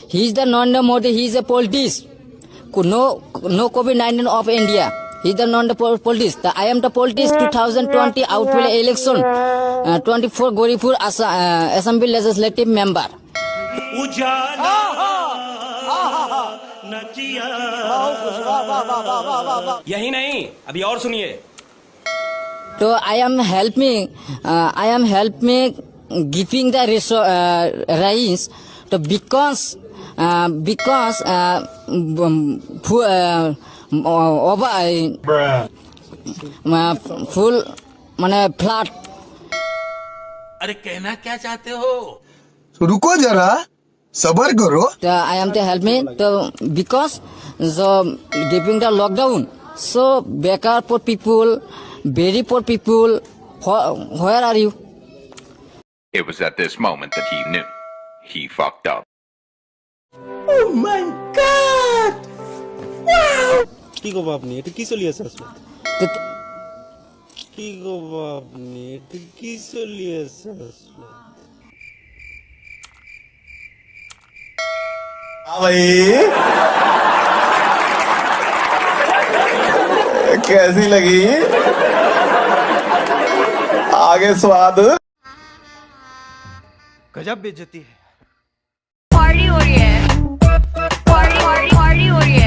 He is the Narendra Modi. He is a politician. No COVID-19 of India. He is the non-politician. I am the politician. 2020 outfield election. 24 Goripur Assembly Legislative Member. यही नहीं, अभी और सुनिए। So I am helping giving the rise to because full माने flat. अरे कहना क्या चाहते हो? रुको जरा सबर करो। So I am to help me to because the giving the lockdown. So better poor people, very poor people. Where are you? It was at this moment that he knew he fucked up. Oh my god! Wow! কি গো আপনি এটা কি চলি আছে আসলে কি গো আপনি এটা কি চলি আছে আসলে भाई कैसी लगी आगे स्वाद गजब बेइज्जती है पार्टी हो रही है पार्टी हो रही है